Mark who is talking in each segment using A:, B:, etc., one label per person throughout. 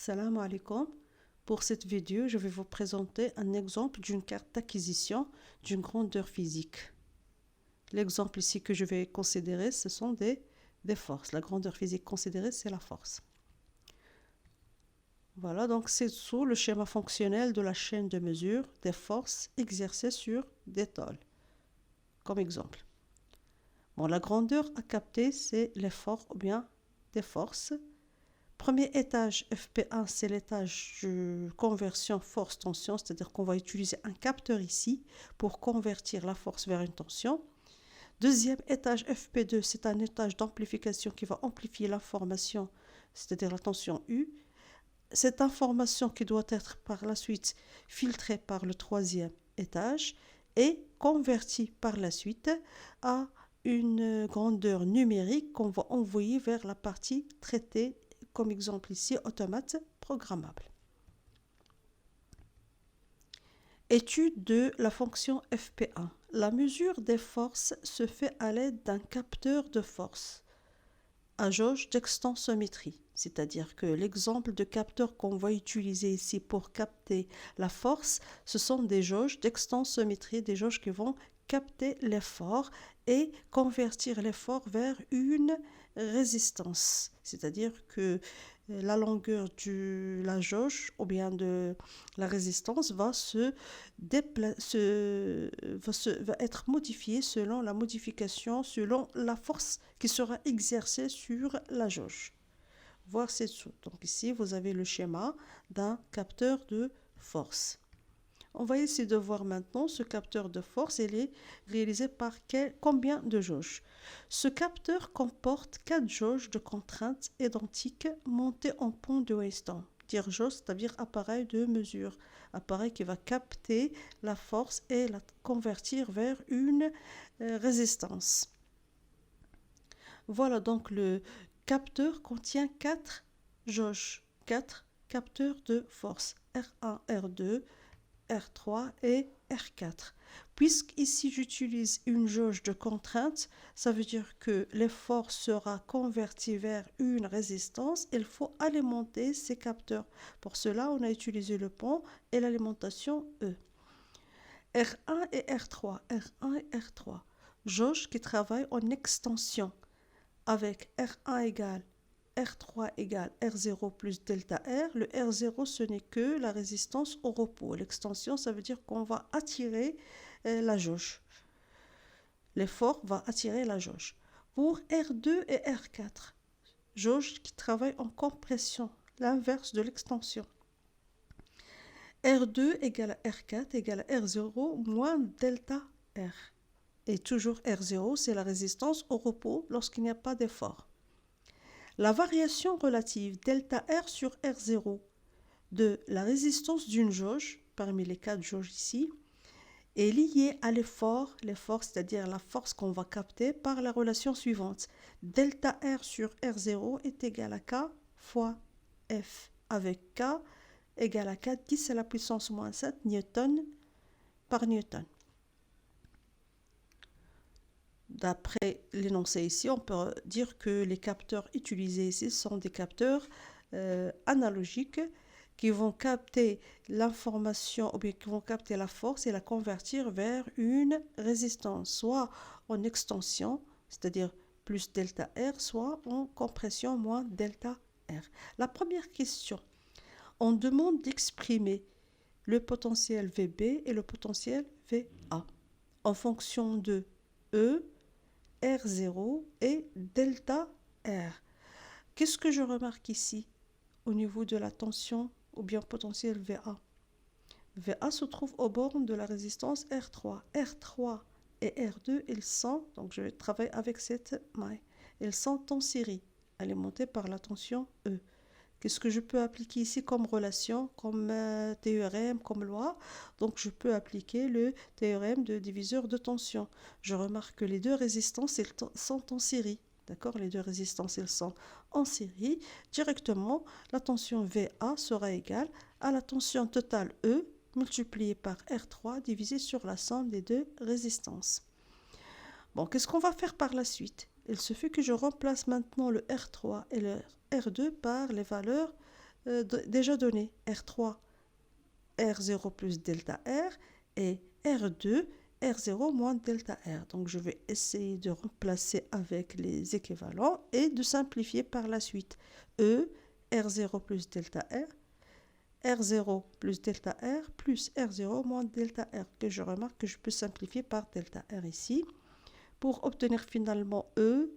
A: Salam alaikum. Pour cette vidéo, je vais vous présenter un exemple d'une carte d'acquisition d'une grandeur physique. L'exemple ici que je vais considérer, ce sont des forces. La grandeur physique considérée, c'est la force. Voilà, donc c'est sous le schéma fonctionnel de la chaîne de mesure des forces exercées sur des tôles. Comme exemple. Bon, la grandeur à capter, c'est l'effort ou bien des forces. Premier étage FP1, c'est l'étage de conversion force-tension, c'est-à-dire qu'on va utiliser un capteur ici pour convertir la force vers une tension. Deuxième étage FP2, c'est un étage d'amplification qui va amplifier l'information, c'est-à-dire la tension U. Cette information qui doit être par la suite filtrée par le troisième étage et convertie par la suite à une grandeur numérique qu'on va envoyer vers la partie traitée, comme exemple ici, automate programmable. Étude de la fonction FP1. La mesure des forces se fait à l'aide d'un capteur de force à jauge d'extensométrie. C'est-à-dire que l'exemple de capteur qu'on va utiliser ici pour capter la force, ce sont des jauges d'extensométrie, des jauges qui vont capter l'effort et convertir l'effort vers une résistance. C'est-à-dire que la longueur de la jauge ou bien de la résistance va être modifiée selon la modification, selon la force qui sera exercée sur la jauge. Voir ci-dessous. Donc ici, vous avez le schéma d'un capteur de force. On va essayer de voir maintenant ce capteur de force. Il est réalisé par combien de jauges? Ce capteur comporte 4 jauges de contraintes identiques montées en pont de Weston. Dire jauge, c'est-à-dire appareil de mesure. Appareil qui va capter la force et la convertir vers une résistance. Voilà, donc le capteur contient 4 jauges, 4 capteurs de force, R1, R2, R3 et R4. Puisqu'ici j'utilise une jauge de contrainte, ça veut dire que l'effort sera converti vers une résistance. Il faut alimenter ces capteurs. Pour cela, on a utilisé le pont et l'alimentation E. R1 et R3, R1 et R3. Jauge qui travaille en extension avec R1 égale R3 égale R0 plus delta R. Le R0, ce n'est que la résistance au repos. L'extension, ça veut dire qu'on va attirer la jauge. L'effort va attirer la jauge. Pour R2 et R4, jauge qui travaille en compression, l'inverse de l'extension. R2 égale à R4 égale à R0 moins delta R. Et toujours R0, c'est la résistance au repos lorsqu'il n'y a pas d'effort. La variation relative delta R sur R0 de la résistance d'une jauge, parmi les 4 jauges ici, est liée à l'effort, c'est-à-dire la force qu'on va capter par la relation suivante. Delta R sur R0 est égal à K fois F, avec K égale à 4, 10 à la puissance moins 7 newton par newton. D'après l'énoncé ici, on peut dire que les capteurs utilisés ici sont des capteurs analogiques qui vont capter l'information ou bien qui vont capter la force et la convertir vers une résistance, soit en extension, c'est-à-dire plus delta R, soit en compression moins delta R. La première question, on demande d'exprimer le potentiel VB et le potentiel VA en fonction de E, R0 et delta R. Qu'est-ce que je remarque ici au niveau de la tension ou bien potentiel VA? VA se trouve aux bornes de la résistance R3. R3 et R2, ils sont, donc je vais travailler avec cette maille, ils sont en série, alimentés par la tension E. Qu'est-ce que je peux appliquer ici comme relation, comme théorème, comme loi? Donc, je peux appliquer le théorème de diviseur de tension. Je remarque que les deux résistances elles sont en série. D'accord? Les deux résistances, elles sont en série. Directement, la tension VA sera égale à la tension totale E multipliée par R3 divisé sur la somme des deux résistances. Bon, qu'est-ce qu'on va faire par la suite? Il suffit que je remplace maintenant le R3 et le R2 par les valeurs déjà donné. R3, R0 plus delta R et R2, R0 moins delta R. Donc, je vais essayer de remplacer avec les équivalents et de simplifier par la suite. E, R0 plus delta R, R0 plus delta R plus R0 moins delta R, que je remarque que je peux simplifier par delta R ici, pour obtenir finalement E,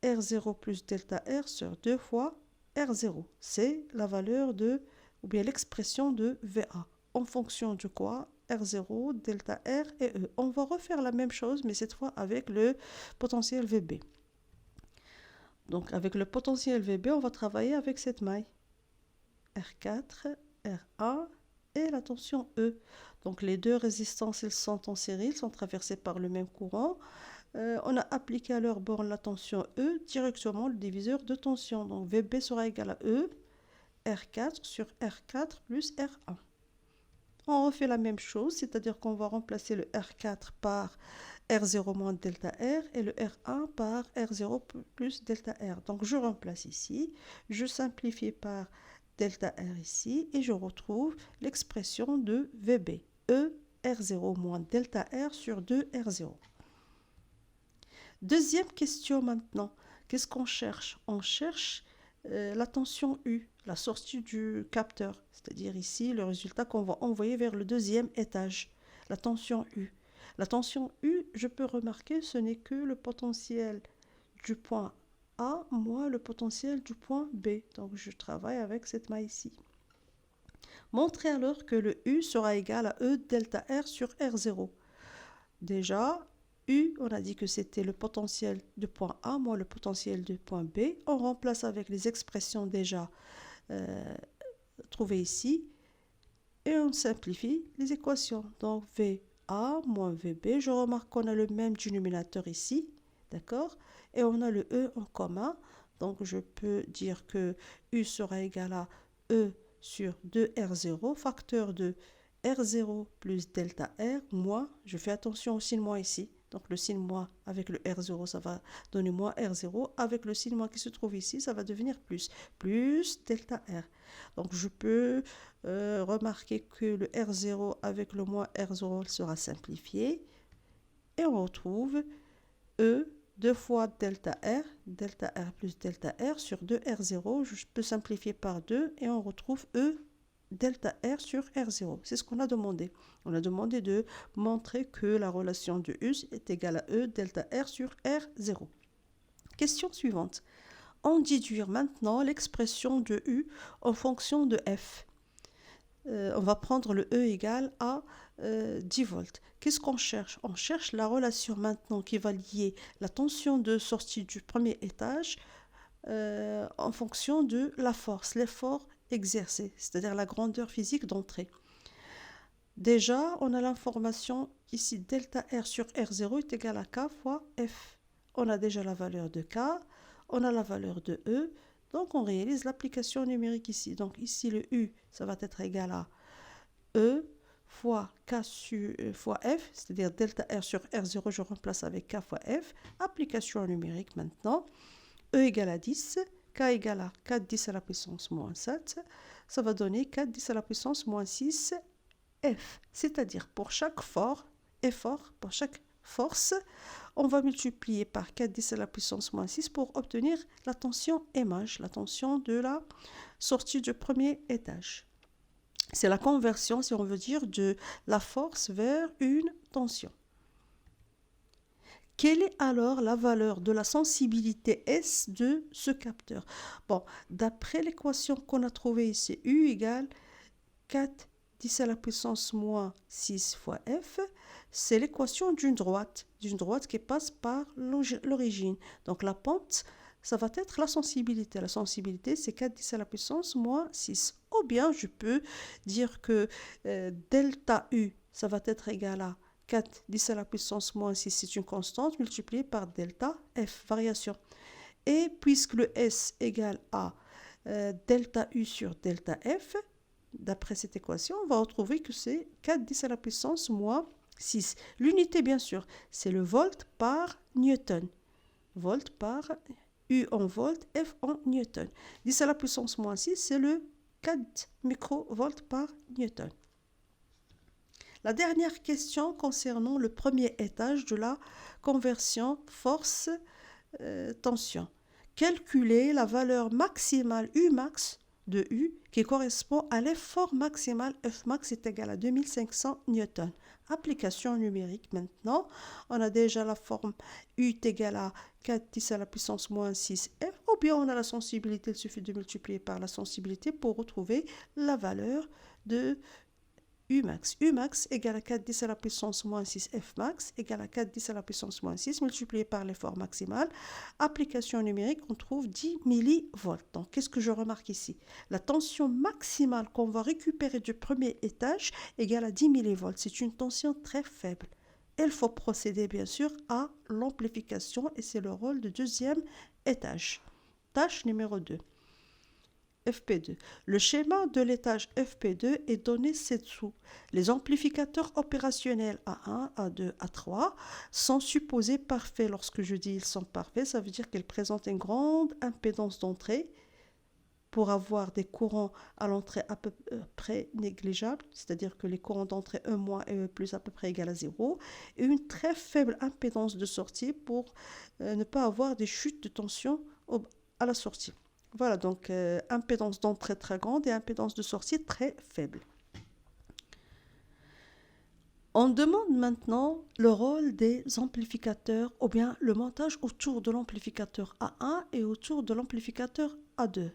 A: R0 plus delta R sur 2 fois R0. C'est la valeur de, ou bien l'expression de VA. En fonction de quoi? R0, delta R et E. On va refaire la même chose, mais cette fois avec le potentiel VB. Donc avec le potentiel VB, on va travailler avec cette maille. R4, R1 et la tension E. Donc les deux résistances, elles sont en série, elles sont traversées par le même courant. On a appliqué à leur borne la tension E directement le diviseur de tension. Donc VB sera égal à E, R4 sur R4 plus R1. On refait la même chose, c'est-à-dire qu'on va remplacer le R4 par R0 moins delta R et le R1 par R0 plus delta R. Donc je remplace ici, je simplifie par delta R ici et je retrouve l'expression de VB. E, R0 moins delta R sur 2 R0. Deuxième question maintenant. Qu'est-ce qu'on cherche? On cherche la tension U, la sortie du capteur. C'est-à-dire ici, le résultat qu'on va envoyer vers le deuxième étage. La tension U. La tension U, je peux remarquer, ce n'est que le potentiel du point A moins le potentiel du point B. Donc, je travaille avec cette maille ici. Montrez alors que le U sera égal à E delta R sur R0. Déjà, U, on a dit que c'était le potentiel du point A moins le potentiel du point B. On remplace avec les expressions déjà trouvées ici et on simplifie les équations. Donc VA moins VB, je remarque qu'on a le même dénominateur ici, d'accord? Et on a le E en commun, donc je peux dire que U sera égal à E sur 2R0, facteur de R0 plus delta R moins, je fais attention au signe moins ici, donc le signe moins avec le R0, ça va donner moins R0, avec le signe moins qui se trouve ici, ça va devenir plus delta R. Donc je peux remarquer que le R0 avec le moins R0 sera simplifié, et on retrouve E 2 fois delta R plus delta R sur 2R0, je peux simplifier par 2 et on retrouve E delta R sur R0. C'est ce qu'on a demandé. On a demandé de montrer que la relation de U est égale à E delta R sur R0. Question suivante. On déduire maintenant l'expression de U en fonction de F. On va prendre le E égale à 10 volts. Qu'est-ce qu'on cherche? On cherche la relation maintenant qui va lier la tension de sortie du premier étage en fonction de la force, l'effort exercé, c'est-à-dire la grandeur physique d'entrée. Déjà, on a l'information ici, delta R sur R0 est égal à K fois F. On a déjà la valeur de K, on a la valeur de E, donc on réalise l'application numérique ici. Donc ici, le U, ça va être égal à E fois K fois F, c'est-à-dire delta R sur R0, je remplace avec K fois F. Application numérique maintenant. E égale à 10, K égale à 4 10 à la puissance moins 7, ça va donner 4 10 à la puissance moins 6 F. C'est-à-dire pour chaque effort, pour chaque force, on va multiplier par 4 10 à la puissance moins 6 pour obtenir la tension MH, la tension de la sortie du premier étage. C'est la conversion, si on veut dire, de la force vers une tension. Quelle est alors la valeur de la sensibilité S de ce capteur? Bon, d'après l'équation qu'on a trouvée ici, U égale 4 10 à la puissance moins 6 fois F, c'est l'équation d'une droite qui passe par l'origine. Donc la pente, ça va être la sensibilité. La sensibilité, c'est 4 10 à la puissance moins 6. Ou bien, je peux dire que delta U, ça va être égal à 4 10 à la puissance moins 6, c'est une constante multipliée par delta F, variation. Et puisque le S égale à delta U sur delta F, d'après cette équation, on va retrouver que c'est 4 10 à la puissance moins 6. L'unité, bien sûr, c'est le volt par newton. Volt par U en volt, F en newton. 10 à la puissance moins 6, c'est le 4 microvolts par Newton. La dernière question concernant le premier étage de la conversion force-tension. Calculer la valeur maximale Umax de U qui correspond à l'effort maximal Fmax est égal à 2500 newtons. Application numérique maintenant. On a déjà la forme U est égal à 4 10 à la puissance moins 6 F, ou bien on a la sensibilité, il suffit de multiplier par la sensibilité pour retrouver la valeur de Umax. Umax égale à 4 10 à la puissance moins 6 Fmax égale à 4 10 à la puissance moins 6 multiplié par l'effort maximal. Application numérique, on trouve 10 millivolts. Donc, qu'est-ce que je remarque ici? La tension maximale qu'on va récupérer du premier étage égale à 10 millivolts. C'est une tension très faible. Il faut procéder, bien sûr, à l'amplification et c'est le rôle du deuxième étage. Tâche numéro 2. FP2. Le schéma de l'étage FP2 est donné ci-dessous. Les amplificateurs opérationnels A1, A2, A3 sont supposés parfaits. Lorsque je dis ils sont parfaits, ça veut dire qu'ils présentent une grande impédance d'entrée pour avoir des courants à l'entrée à peu près négligeables, c'est-à-dire que les courants d'entrée E- et E+ à peu près égal à 0, et une très faible impédance de sortie pour ne pas avoir des chutes de tension à la sortie. Voilà, donc impédance d'entrée très grande et impédance de sortie très faible. On demande maintenant le rôle des amplificateurs ou bien le montage autour de l'amplificateur A1 et autour de l'amplificateur A2.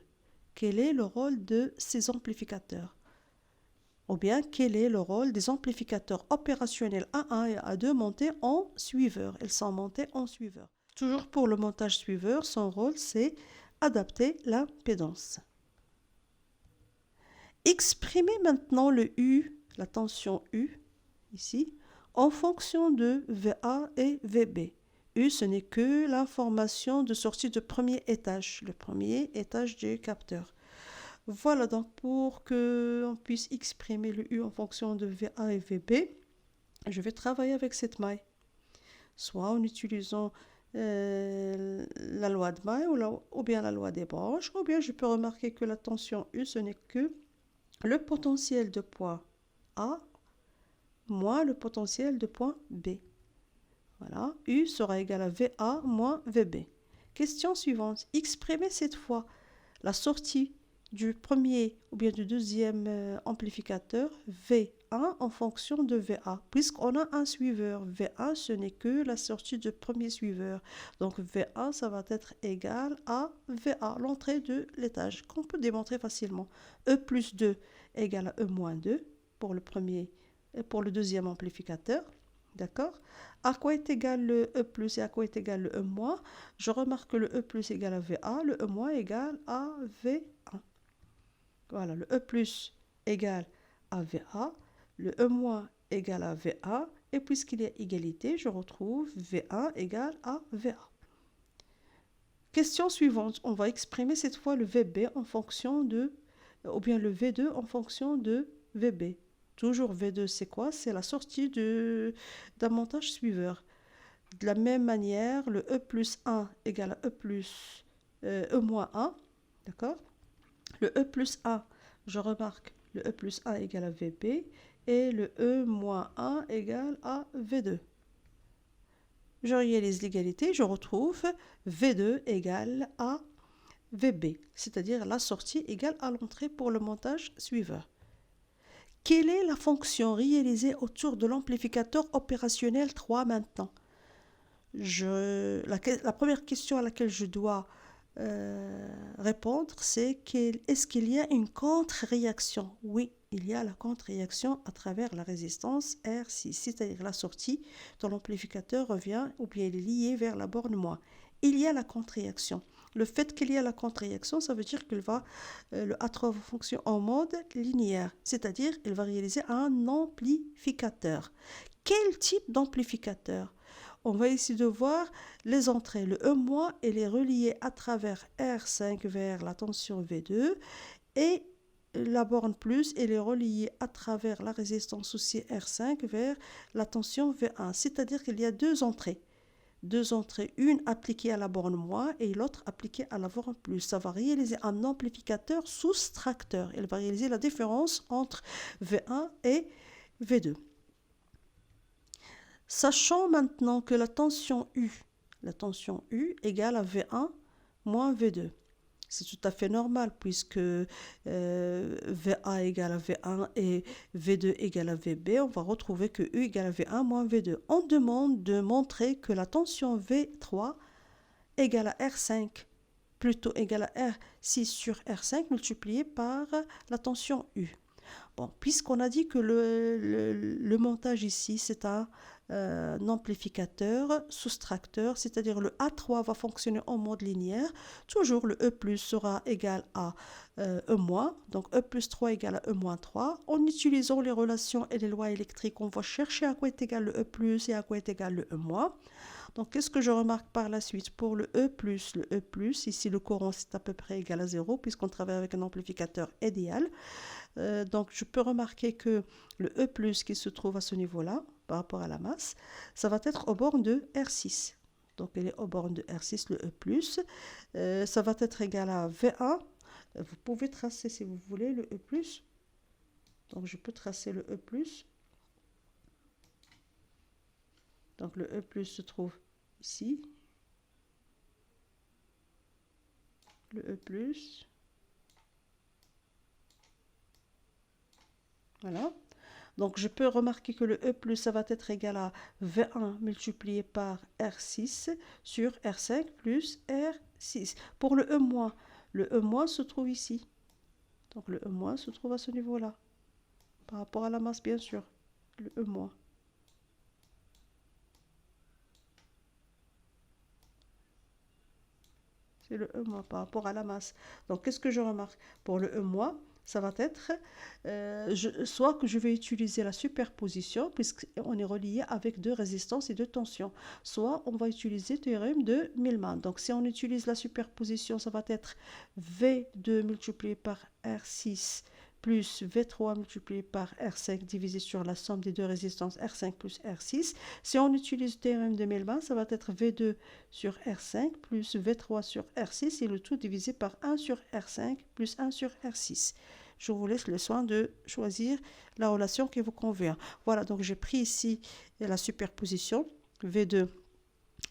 A: Quel est le rôle de ces amplificateurs? Ou bien quel est le rôle des amplificateurs opérationnels A1 et A2 montés en suiveur? Ils sont montés en suiveur. Toujours pour le montage suiveur, son rôle c'est adapter l'impédance. Exprimez maintenant le U, la tension U, ici, en fonction de VA et VB. U, ce n'est que l'information de sortie de premier étage, le premier étage du capteur. Voilà donc pour qu'on puisse exprimer le U en fonction de VA et VB, je vais travailler avec cette maille, soit en utilisant la loi de May ou bien la loi des branches, ou bien je peux remarquer que la tension U, ce n'est que le potentiel de point A moins le potentiel de point B. Voilà, U sera égal à VA moins VB. Question suivante, exprimez cette fois la sortie du premier ou bien du deuxième amplificateur V1 en fonction de VA. Puisqu'on a un suiveur, V1 ce n'est que la sortie du premier suiveur. Donc V1 ça va être égal à VA, l'entrée de l'étage, qu'on peut démontrer facilement. E plus 2 égale à E moins 2 pour le premier et pour le deuxième amplificateur. D'accord? À quoi est égal le E plus et à quoi est égal le E moins? Je remarque que le E plus égale à VA, le E moins égale à V1. Voilà, le E plus égale à VA, le E moins égale à VA, et puisqu'il y a égalité, je retrouve V1 égale à VA. Question suivante, on va exprimer cette fois le VB en fonction de, ou bien le V2 en fonction de VB. Toujours V2, c'est quoi? C'est la sortie d'un montage suiveur. De la même manière, le E plus 1 égale à E moins 1, d'accord? Le E plus 1, je remarque le E plus 1 égale à VB et le E moins 1 égale à V2. Je réalise l'égalité, je retrouve V2 égale à VB, c'est-à-dire la sortie égale à l'entrée pour le montage suiveur. Quelle est la fonction réalisée autour de l'amplificateur opérationnel 3 maintenant? La première question à laquelle je dois répondre, c'est est-ce qu'il y a une contre-réaction? Oui, il y a la contre-réaction à travers la résistance R6, c'est-à-dire la sortie de l'amplificateur revient ou bien il est lié vers la borne moins. Il y a la contre-réaction. Le fait qu'il y a la contre-réaction, ça veut dire que le A3 va fonctionner en mode linéaire, c'est-à-dire il va réaliser un amplificateur. Quel type d'amplificateur? On va ici de voir les entrées. Le E- elle est reliée à travers R5 vers la tension V2 et la borne plus, elle est reliée à travers la résistance aussi R5 vers la tension V1. C'est-à-dire qu'il y a deux entrées. deux entrées, une appliquée à la borne moins et l'autre appliquée à la borne plus. Ça va réaliser un amplificateur soustracteur. Il va réaliser la différence entre V1 et V2. Sachant maintenant que la tension U égale à V1 moins V2. C'est tout à fait normal puisque VA égale à V1 et V2 égale à VB. On va retrouver que U égale à V1 moins V2. On demande de montrer que la tension V3 égale à R5 plutôt égale à R6 sur R5 multiplié par la tension U. Bon, puisqu'on a dit que le montage ici, c'est un amplificateur soustracteur, c'est-à-dire le A3 va fonctionner en mode linéaire. Toujours le E plus sera égal à E moins, donc E plus 3 égale à E moins 3. En utilisant les relations et les lois électriques, on va chercher à quoi est égal le E plus et à quoi est égal le E moins. Donc, qu'est-ce que je remarque par la suite? Pour le E+, ici le courant c'est à peu près égal à 0 puisqu'on travaille avec un amplificateur idéal. Donc, je peux remarquer que le E+, qui se trouve à ce niveau-là, par rapport à la masse, ça va être au bord de R6. Donc, il est au bord de R6, le E+. Ça va être égal à V1. Vous pouvez tracer, si vous voulez, le E+. Donc, je peux tracer le E+. Donc, le E+ se trouve ici. Le E+. Voilà. Donc, je peux remarquer que le E+, ça va être égal à V1 multiplié par R6 sur R5 plus R6. Pour le E- se trouve ici. Donc, le E- se trouve à ce niveau-là. Par rapport à la masse, bien sûr. Le E-. C'est le E- par rapport à la masse. Donc, qu'est-ce que je remarque? Pour le E-, ça va être soit que je vais utiliser la superposition, puisqu'on est relié avec deux résistances et deux tensions, soit on va utiliser le théorème de Millman. Donc, si on utilise la superposition, ça va être V2 multiplié par R6 plus V3 multiplié par R5 divisé sur la somme des deux résistances R5 plus R6. Si on utilise le théorème de Millman, ça va être V2 sur R5 plus V3 sur R6 et le tout divisé par 1 sur R5 plus 1 sur R6. Je vous laisse le soin de choisir la relation qui vous convient. Voilà, donc j'ai pris ici la superposition V2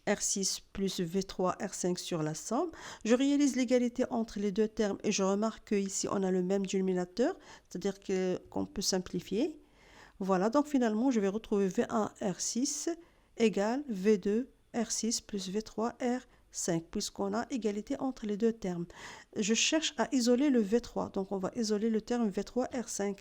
A: R6 plus V3 R5 sur la somme. Je réalise l'égalité entre les deux termes et je remarque qu'ici on a le même dénominateur, c'est-à-dire qu'on peut simplifier. Voilà, donc finalement je vais retrouver V1 R6 égale V2 R6 plus V3 R5, puisqu'on a égalité entre les deux termes. Je cherche à isoler le V3, donc on va isoler le terme V3 R5.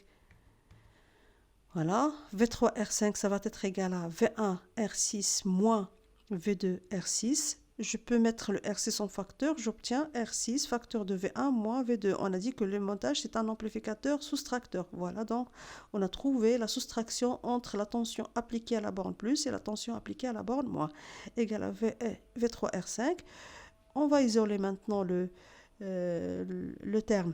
A: Voilà, V3 R5, ça va être égal à V1 R6 moins V2 R6. Je peux mettre le R6 en facteur, j'obtiens R6 facteur de V1 moins V2. On a dit que le montage, c'est un amplificateur soustracteur. Voilà, donc on a trouvé la soustraction entre la tension appliquée à la borne plus et la tension appliquée à la borne moins, égale à V3 R5. On va isoler maintenant le terme.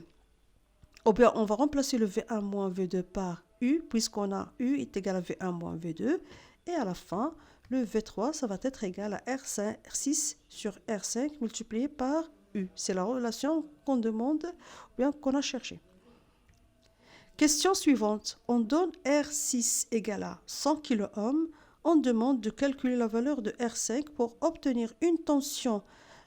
A: Ou bien, on va remplacer le V1 moins V2 par U, puisqu'on a U est égal à V1 moins V2. Et à la fin, le V3, ça va être égal à R6 sur R5 multiplié par U. C'est la relation qu'on demande, ou bien qu'on a cherché. Question suivante. On donne R6 égale à 100 kΩ. On demande de calculer la valeur de R5 pour obtenir une tension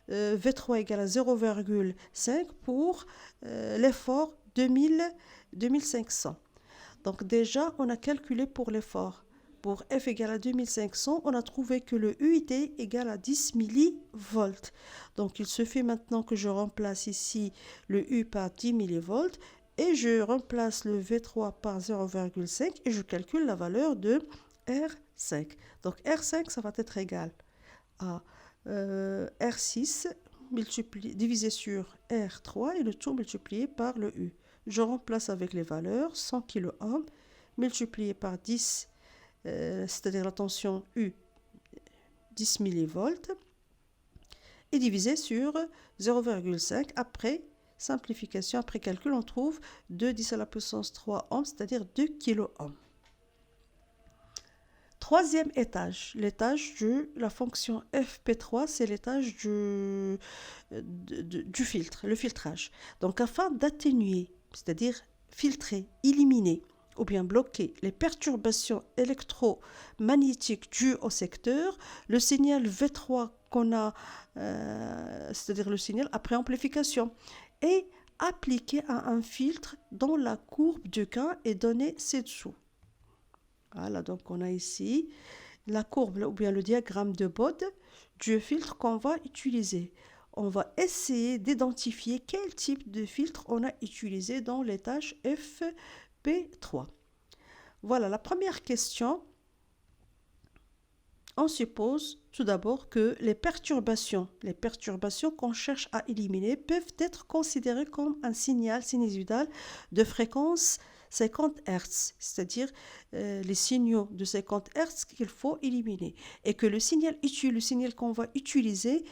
A: V3 égale à 0,5 pour l'effort 2500. Donc déjà, on a calculé pour l'effort. Pour F égale à 2500, on a trouvé que le UIT égale à 10 millivolts. Donc il suffit maintenant que je remplace ici le U par 10 millivolts et je remplace le V3 par 0,5 et je calcule la valeur de R5. Donc R5, ça va être égal à R6 divisé sur R3 et le tout multiplié par le U. Je remplace avec les valeurs 100 kΩ multiplié par 10, c'est-à-dire la tension U, 10 millivolts, et divisé sur 0,5. Après simplification, après calcul, on trouve 2 10 à la puissance 3 ohms, c'est-à-dire 2 kΩ. troisième étage, l'étage de la fonction fp3, c'est l'étage du filtre, le filtrage. Donc afin d'atténuer, c'est-à-dire filtrer, éliminer ou bien bloquer les perturbations électromagnétiques dues au secteur, le signal V3 qu'on a, c'est-à-dire le signal après amplification, est appliqué à un filtre dont la courbe de gain est donnée ci-dessous. Voilà, donc on a ici la courbe ou bien le diagramme de Bode du filtre qu'on va utiliser. On va essayer d'identifier quel type de filtre on a utilisé dans l'étage FP3. Voilà, la première question, on suppose tout d'abord que les perturbations qu'on cherche à éliminer peuvent être considérées comme un signal sinusoïdal de fréquence 50 Hz, c'est-à-dire les signaux de 50 Hz qu'il faut éliminer, et que le signal qu'on va utiliser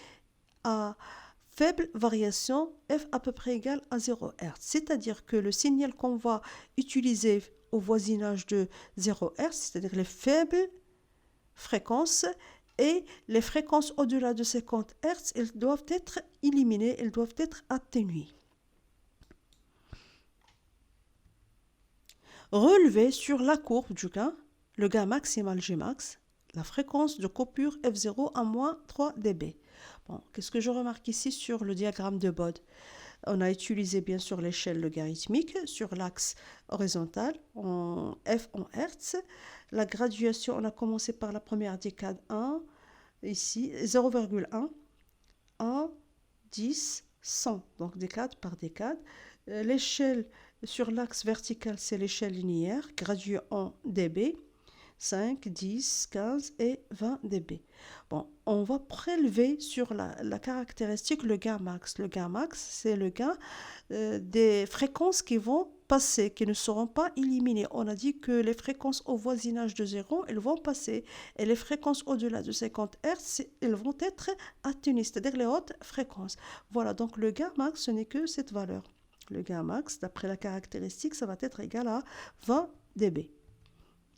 A: a faible variation, f à peu près égale à 0 Hz, c'est-à-dire que le signal qu'on va utiliser au voisinage de 0 Hz, c'est-à-dire les faibles fréquences, et les fréquences au-delà de 50 Hz, elles doivent être éliminées, elles doivent être atténuées. Relever sur la courbe du gain, le gain maximal Gmax, la fréquence de coupure F0 à moins 3 dB. Bon, qu'est-ce que je remarque ici sur le diagramme de Bode? On a utilisé bien sûr l'échelle logarithmique sur l'axe horizontal en F en Hertz. La graduation, on a commencé par la première décade 1, ici 0,1, 1, 10, 100, donc décade par décade. L'échelle sur l'axe vertical, c'est l'échelle linéaire, graduée en dB, 5, 10, 15 et 20 dB. Bon, on va prélever sur la caractéristique le gain max. Le gain max, c'est le gain des fréquences qui vont passer, qui ne seront pas éliminées. On a dit que les fréquences au voisinage de 0, elles vont passer. Et les fréquences au-delà de 50 Hz, elles vont être atténuées, c'est-à-dire les hautes fréquences. Voilà, donc le gain max, ce n'est que cette valeur. Le gain max, d'après la caractéristique, ça va être égal à 20 dB.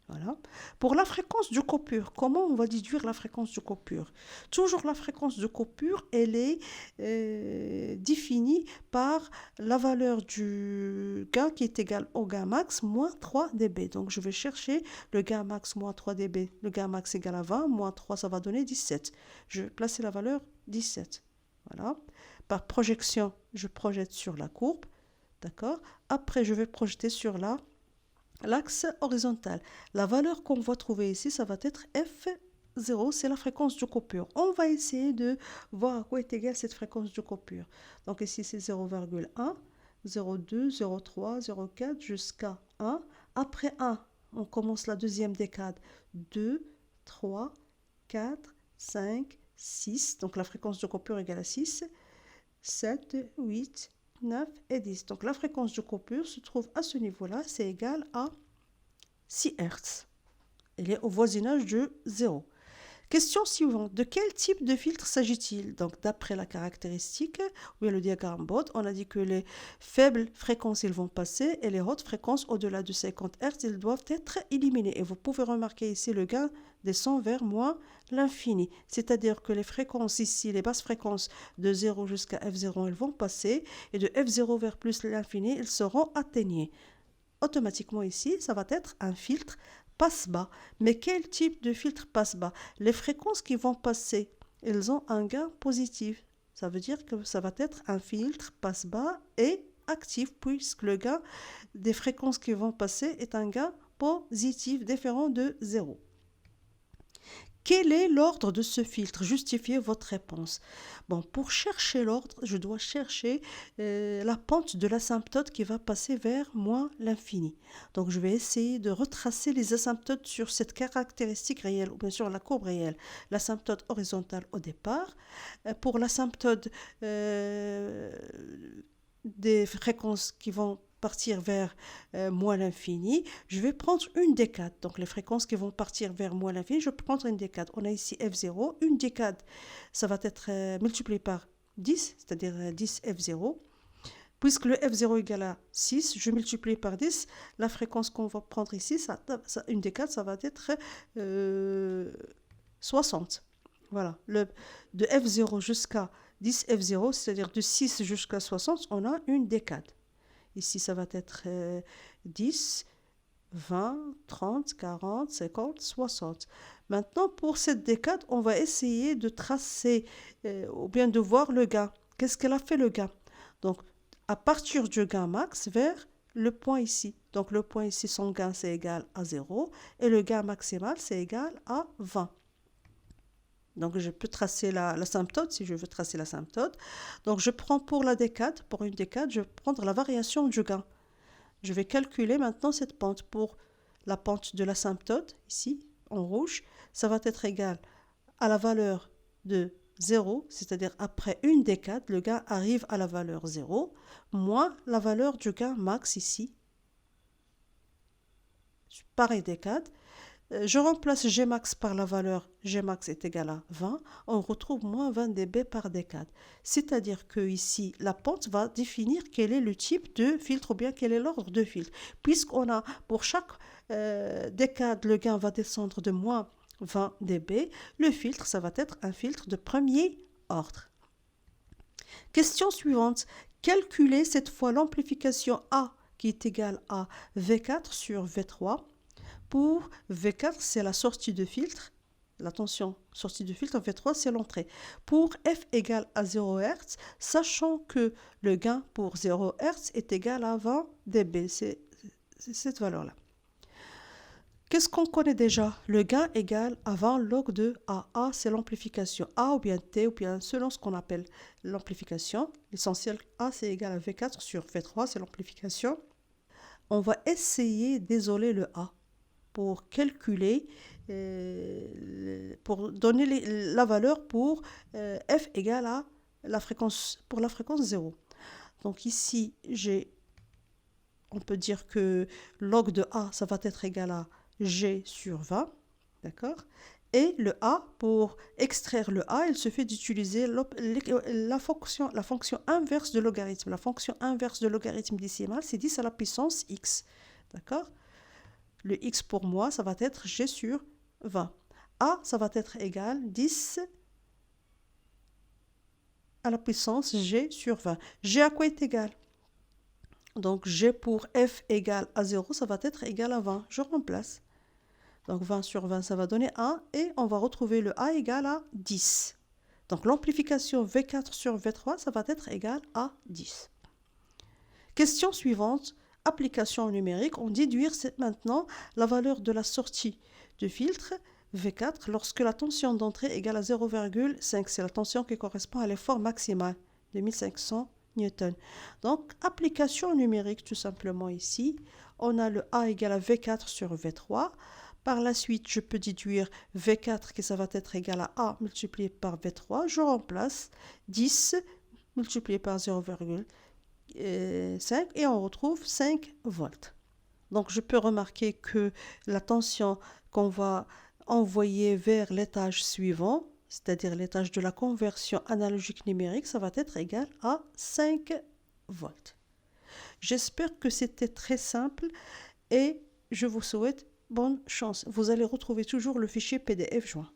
A: Voilà. Pour la fréquence de coupure, comment on va déduire la fréquence de coupure? Toujours la fréquence de coupure, elle est définie par la valeur du gain qui est égal au gain max moins 3 dB. Donc je vais chercher le gain max moins 3 dB. Le gain max égal à 20, moins 3, ça va donner 17. Je vais placer la valeur 17. Voilà. Par projection, je projette sur la courbe. D'accord? Après, je vais projeter sur l'axe horizontal. La valeur qu'on va trouver ici, ça va être F0, c'est la fréquence de coupure. On va essayer de voir à quoi est égale cette fréquence de coupure. Donc ici, c'est 0,1, 0,2, 0,3, 0,4 jusqu'à 1. Après 1, on commence la deuxième décade. 2, 3, 4, 5, 6. Donc la fréquence de coupure égale à 6, 7, 8, 9 et 10. Donc la fréquence de coupure se trouve à ce niveau-là, c'est égal à 6 Hz. Elle est au voisinage de 0. Question suivante. De quel type de filtre s'agit-il? Donc d'après la caractéristique, ou bien le diagramme Bode, on a dit que les faibles fréquences, ils vont passer, et les hautes fréquences au-delà de 50 Hz, ils doivent être éliminées. Et vous pouvez remarquer ici le gain descend vers moins l'infini. C'est-à-dire que les fréquences ici, les basses fréquences de 0 jusqu'à F0, elles vont passer, et de F0 vers plus l'infini, ils seront atténués. Automatiquement ici, ça va être un filtre passe-bas. Mais quel type de filtre passe-bas? Les fréquences qui vont passer, elles ont un gain positif. Ça veut dire que ça va être un filtre passe-bas et actif, puisque le gain des fréquences qui vont passer est un gain positif, différent de 0. Quel est l'ordre de ce filtre? Justifiez votre réponse. Bon, pour chercher l'ordre, je dois chercher la pente de l'asymptote qui va passer vers moins l'infini. Donc, je vais essayer de retracer les asymptotes sur cette caractéristique réelle, ou bien sur la courbe réelle. L'asymptote horizontale au départ. Pour l'asymptote des fréquences qui vont partir vers moins l'infini, je vais prendre une décade. Donc les fréquences qui vont partir vers moins l'infini, je vais prendre une décade. On a ici F0, une décade, ça va être multiplié par 10, c'est-à-dire 10 F0. Puisque le F0 égale à 6, je multiplie par 10. La fréquence qu'on va prendre ici, une décade, ça va être 60. Voilà. De F0 jusqu'à 10 F0, c'est-à-dire de 6 jusqu'à 60, on a une décade. Ici, ça va être 10, 20, 30, 40, 50, 60. Maintenant, pour cette décade, on va essayer de tracer ou bien de voir le gain. Qu'est-ce qu'elle a fait le gain? Donc, à partir du gain max vers le point ici. Donc, le point ici, son gain, c'est égal à 0. Et le gain maximal, c'est égal à 20. Donc, je peux tracer l'asymptote si je veux tracer l'asymptote. Donc, je prends pour la décade, pour une décade, je vais prendre la variation du gain. Je vais calculer maintenant cette pente. Pour la pente de l'asymptote, ici, en rouge, ça va être égal à la valeur de 0, c'est-à-dire après une décade, le gain arrive à la valeur 0, moins la valeur du gain max ici, pareil décade. Je remplace Gmax par la valeur Gmax est égal à 20, on retrouve moins 20 dB par décade. C'est-à-dire que ici, la pente va définir quel est le type de filtre ou bien quel est l'ordre de filtre. Puisqu'on a pour chaque décade, le gain va descendre de moins 20 dB, le filtre, ça va être un filtre de premier ordre. Question suivante. Calculez cette fois l'amplification A qui est égale à V4 sur V3. Pour V4, c'est la sortie de filtre. La tension sortie de filtre, V3, c'est l'entrée. Pour F égale à 0 Hz, sachant que le gain pour 0 Hz est égal à 20 dB. C'est cette valeur-là. Qu'est-ce qu'on connaît déjà? Le gain égale à 20 log de A. A, c'est l'amplification. A ou bien T, ou bien selon ce qu'on appelle l'amplification. L'essentiel, A, c'est égal à V4 sur V3, c'est l'amplification. On va essayer d'isoler le A pour calculer, pour donner la valeur pour F égale à la fréquence, pour la fréquence 0. Donc ici, on peut dire que log de A, ça va être égal à G sur 20, d'accord? Et le A, pour extraire le A, il se fait d'utiliser la fonction inverse de logarithme. La fonction inverse de logarithme décimal, c'est 10 à la puissance x, d'accord? Le x pour moi, ça va être G sur 20. A, ça va être égal 10 à la puissance G sur 20. G à quoi est égal? Donc G pour F égale à 0, ça va être égal à 20. Je remplace. Donc 20 sur 20, ça va donner 1 et on va retrouver le A égal à 10. Donc l'amplification V4 sur V3, ça va être égal à 10. Question suivante. Application numérique, on déduire maintenant la valeur de la sortie de filtre V4 lorsque la tension d'entrée égale à 0,5. C'est la tension qui correspond à l'effort maximal de 1500 newtons. Donc, application numérique tout simplement ici. On a le A égale à V4 sur V3. Par la suite, je peux déduire V4 qui ça va être égal à A multiplié par V3. Je remplace 10 multiplié par 0,5 et on retrouve 5 volts. Donc je peux remarquer que la tension qu'on va envoyer vers l'étage suivant, c'est-à-dire l'étage de la conversion analogique numérique, ça va être égal à 5 volts. J'espère que c'était très simple et je vous souhaite bonne chance. Vous allez retrouver toujours le fichier PDF joint.